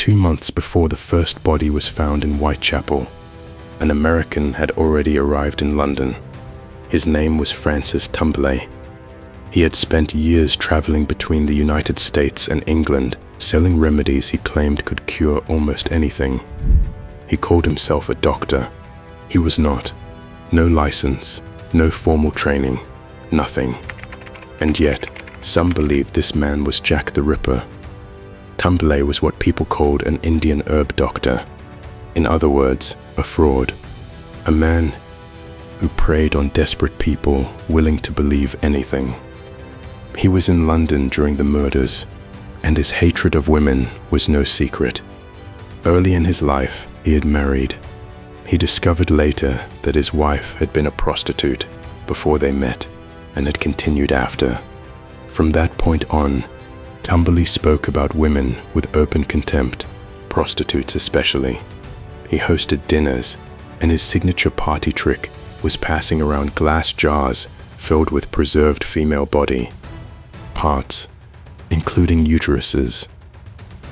2 months before the first body was found in Whitechapel, an American had already arrived in London. His name was Francis Tumblety. He had spent years traveling between the United States and England, selling remedies he claimed could cure almost anything. He called himself a doctor. He was not. No license, no formal training, nothing. And yet, some believed this man was Jack the Ripper. Tumblety was what people called an Indian herb doctor. In other words, a fraud. A man who preyed on desperate people willing to believe anything. He was in London during the murders, and his hatred of women was no secret. Early in his life, he had married. He discovered later that his wife had been a prostitute before they met and had continued after. From that point on, Tumblety spoke about women with open contempt, prostitutes especially. He hosted dinners, and his signature party trick was passing around glass jars filled with preserved female body parts, including uteruses.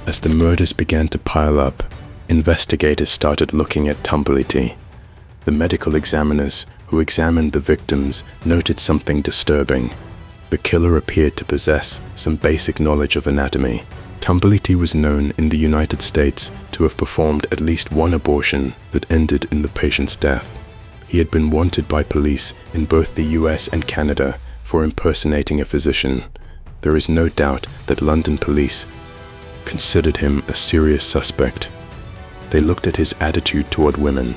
As the murders began to pile up, investigators started looking at Tumblety. The medical examiners who examined the victims noted something disturbing. The killer appeared to possess some basic knowledge of anatomy. Tumblety was known in the United States to have performed at least one abortion that ended in the patient's death. He had been wanted by police in both the US and Canada for impersonating a physician. There is no doubt that London police considered him a serious suspect. They looked at his attitude toward women.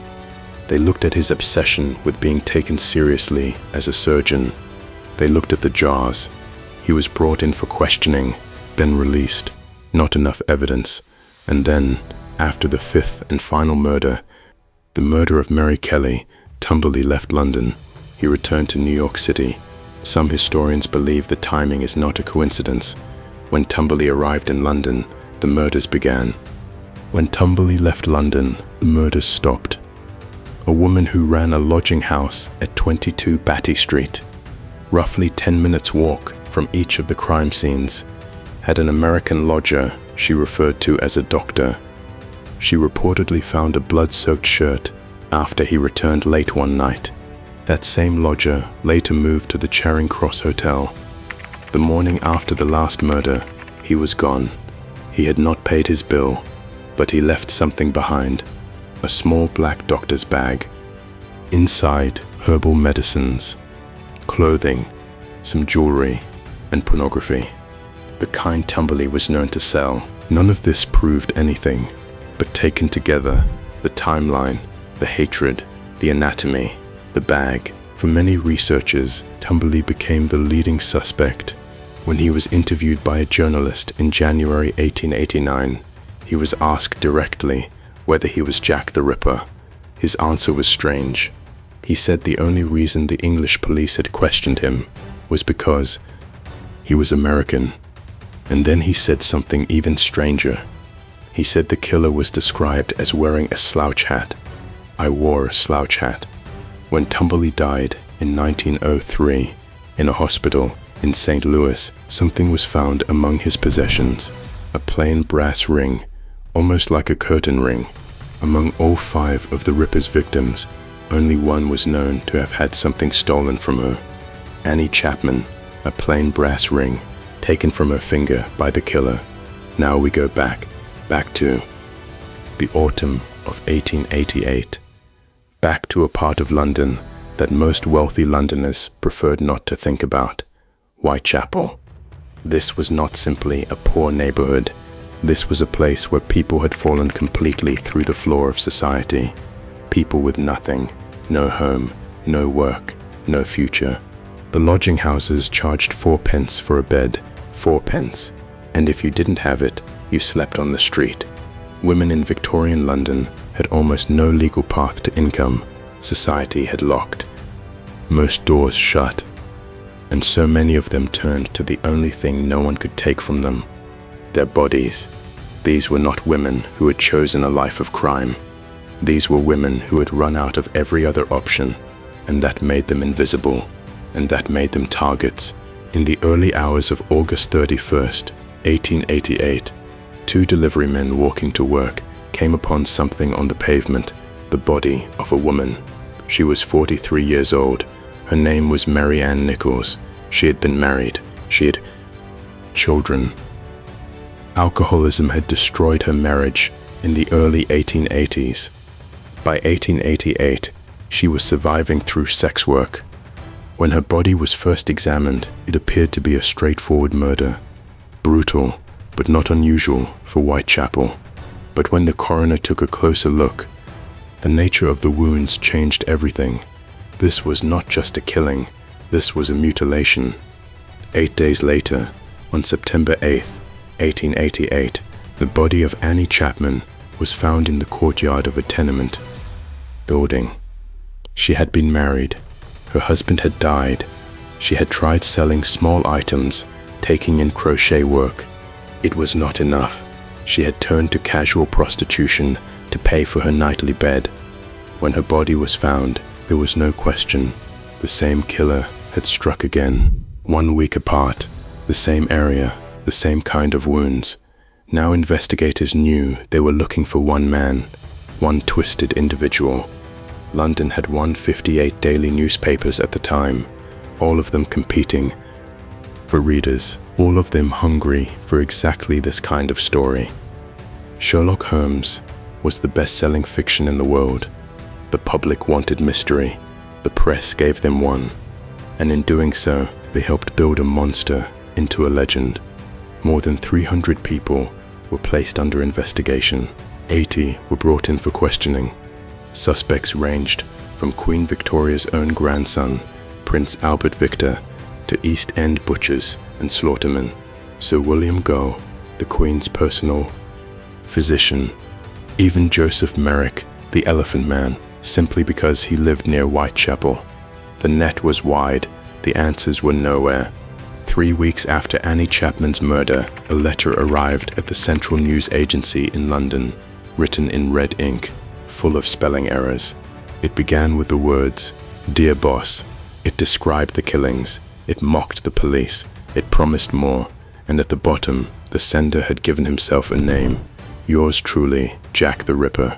They looked at his obsession with being taken seriously as a surgeon. They looked at the jars. He was brought in for questioning, then released. Not enough evidence. And then, after the fifth and final murder, the murder of Mary Kelly, Tumblety left London. He returned to New York City. Some historians believe the timing is not a coincidence. When Tumblety arrived in London, the murders began. When Tumblety left London, the murders stopped. A woman who ran a lodging house at 22 Batty Street, roughly 10 minutes walk from each of the crime scenes, had an American lodger she referred to as a doctor. She reportedly found a blood-soaked shirt after he returned late one night. That same lodger later moved to the Charing Cross Hotel. The morning after the last murder, he was gone. He had not paid his bill, but he left something behind, a small black doctor's bag. Inside, herbal medicines, clothing, some jewelry, and pornography. The kind Tumblety was known to sell. None of this proved anything, but taken together, the timeline, the hatred, the anatomy, the bag. For many researchers, Tumblety became the leading suspect. When he was interviewed by a journalist in January 1889, he was asked directly whether he was Jack the Ripper. His answer was strange. He said the only reason the English police had questioned him was because he was American. And then he said something even stranger. He said the killer was described as wearing a slouch hat. I wore a slouch hat. When Tumblety died in 1903 in a hospital in St. Louis, something was found among his possessions, a plain brass ring, almost like a curtain ring. Among all 5 of the Ripper's victims, only one was known to have had something stolen from her. Annie Chapman, a plain brass ring, taken from her finger by the killer. Now we go back to the autumn of 1888. Back to a part of London that most wealthy Londoners preferred not to think about, Whitechapel. This was not simply a poor neighborhood. This was a place where people had fallen completely through the floor of society. People with nothing, no home, no work, no future. The lodging houses charged 4 pence for a bed, 4 pence, and if you didn't have it, you slept on the street. Women in Victorian London had almost no legal path to income. Society had locked. Most doors shut, and so many of them turned to the only thing no one could take from them, their bodies. These were not women who had chosen a life of crime. These were women who had run out of every other option, and that made them invisible, and that made them targets. In the early hours of August 31st, 1888, Two delivery men walking to work came upon something on the pavement, the body of a woman. She was 43 years old. Her name was Mary Ann Nichols. She had been married. She had children. Alcoholism had destroyed her marriage in the early 1880s. By 1888, she was surviving through sex work. When her body was first examined, it appeared to be a straightforward murder. Brutal, but not unusual for Whitechapel. But when the coroner took a closer look, the nature of the wounds changed everything. This was not just a killing, this was a mutilation. 8 days later, on September 8th, 1888, the body of Annie Chapman was found in the courtyard of a tenement building. She had been married. Her husband had died. She had tried selling small items, taking in crochet work. It was not enough. She had turned to casual prostitution to pay for her nightly bed. When her body was found, there was no question. The same killer had struck again. 1 week apart, the same area, the same kind of wounds. Now investigators knew they were looking for one man, one twisted individual. London had 158 daily newspapers at the time, all of them competing for readers, all of them hungry for exactly this kind of story. Sherlock Holmes was the best-selling fiction in the world. The public wanted mystery. The press gave them one. And in doing so, they helped build a monster into a legend. More than 300 people were placed under investigation. 80 were brought in for questioning. Suspects ranged from Queen Victoria's own grandson, Prince Albert Victor, to East End butchers and slaughtermen. Sir William Gough, the Queen's personal physician, even Joseph Merrick, the Elephant Man, simply because he lived near Whitechapel. The net was wide, the answers were nowhere. 3 weeks after Annie Chapman's murder, a letter arrived at the Central News Agency in London, written in red ink, full of spelling errors. It began with the words, "Dear Boss." It described the killings, it mocked the police, it promised more, and at the bottom, the sender had given himself a name, "Yours truly, Jack the Ripper."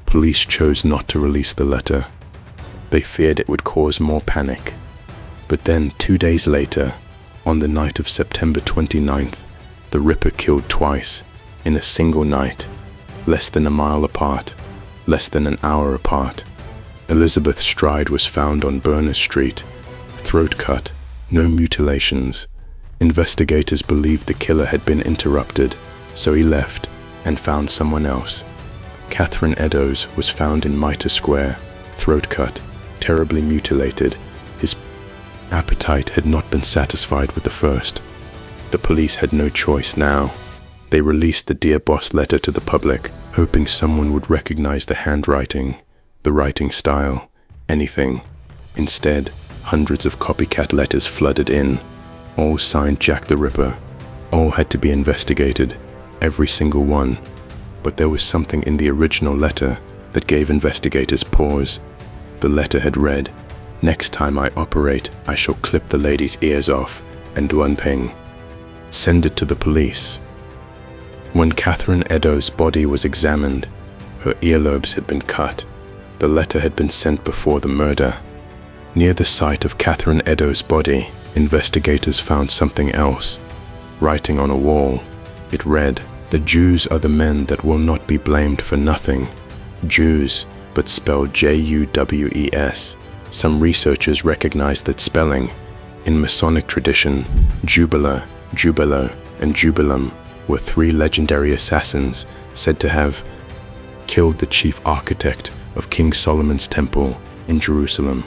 Police chose not to release the letter. They feared it would cause more panic. But then, 2 days later, on the night of September 29th, the Ripper killed twice, in a single night, less than a mile apart, less than an hour apart. Elizabeth Stride was found on Berners Street, throat cut, no mutilations. Investigators believed the killer had been interrupted, so he left and found someone else. Catherine Eddowes was found in Mitre Square, throat cut, terribly mutilated. His appetite had not been satisfied with the first. The police had no choice now. They released the Dear Boss letter to the public, hoping someone would recognize the handwriting, the writing style, anything. Instead, hundreds of copycat letters flooded in, all signed Jack the Ripper. All had to be investigated, every single one. But there was something in the original letter that gave investigators pause. The letter had read, "Next time I operate, I shall clip the lady's ears off and do unping. Send it to the police." When Catherine Eddowes' body was examined, her earlobes had been cut. The letter had been sent before the murder. Near the site of Catherine Eddowes' body, investigators found something else. Writing on a wall, it read, "The Jews are the men that will not be blamed for nothing." Jews, but spelled Juwes. Some researchers recognized that spelling. In Masonic tradition, Jubiler, Jubilo, and Jubilum were 3 legendary assassins said to have killed the chief architect of King Solomon's Temple in Jerusalem.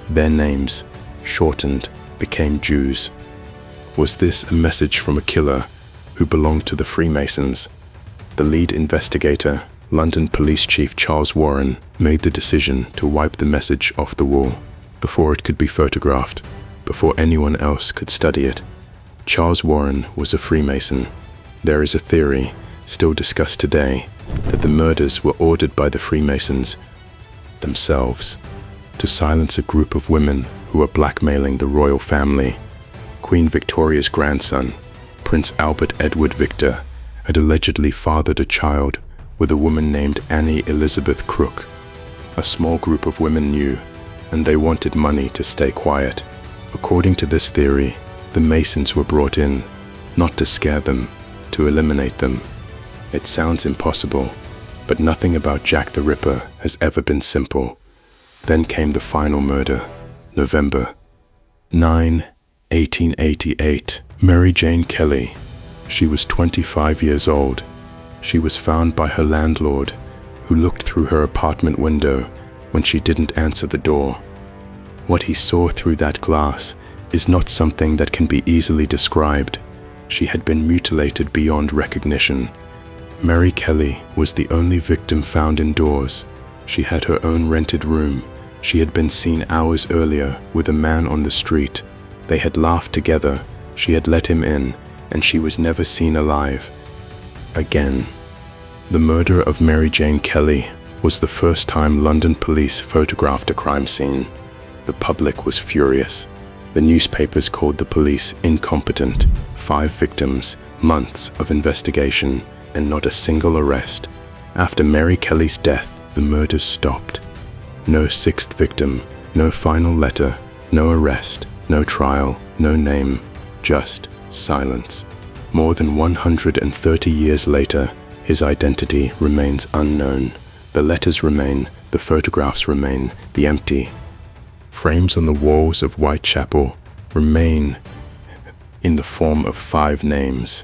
Their names, shortened, became Jews. Was this a message from a killer who belonged to the Freemasons? The lead investigator, London Police Chief Charles Warren, made the decision to wipe the message off the wall before it could be photographed, before anyone else could study it. Charles Warren was a Freemason. There is a theory, still discussed today, that the murders were ordered by the Freemasons themselves to silence a group of women who were blackmailing the royal family. Queen Victoria's grandson, Prince Albert Edward Victor, had allegedly fathered a child with a woman named Annie Elizabeth Crook. A small group of women knew, and they wanted money to stay quiet. According to this theory, the Masons were brought in, not to scare them, to eliminate them. It sounds impossible, but nothing about Jack the Ripper has ever been simple. Then came the final murder, November 9, 1888. Mary Jane Kelly. She was 25 years old. She was found by her landlord, who looked through her apartment window when she didn't answer the door. What he saw through that glass is not something that can be easily described. She had been mutilated beyond recognition. Mary Kelly was the only victim found indoors. She had her own rented room. She had been seen hours earlier with a man on the street. They had laughed together. She had let him in, and she was never seen alive again. The murder of Mary Jane Kelly was the first time London police photographed a crime scene. The public was furious. The newspapers called the police incompetent. 5 victims, months of investigation, and not a single arrest. After Mary Kelly's death, the murders stopped. No 6th victim, no final letter, no arrest, no trial, no name, just silence. More than 130 years later, his identity remains unknown. The letters remain, the photographs remain, the empty frames on the walls of Whitechapel remain in the form of 5 names: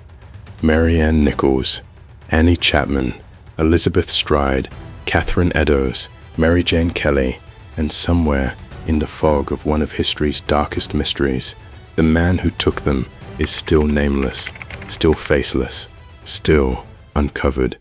Marianne Nichols, Annie Chapman, Elizabeth Stride, Catherine Eddowes, Mary Jane Kelly, and somewhere in the fog of one of history's darkest mysteries, the man who took them is still nameless, still faceless, still uncovered.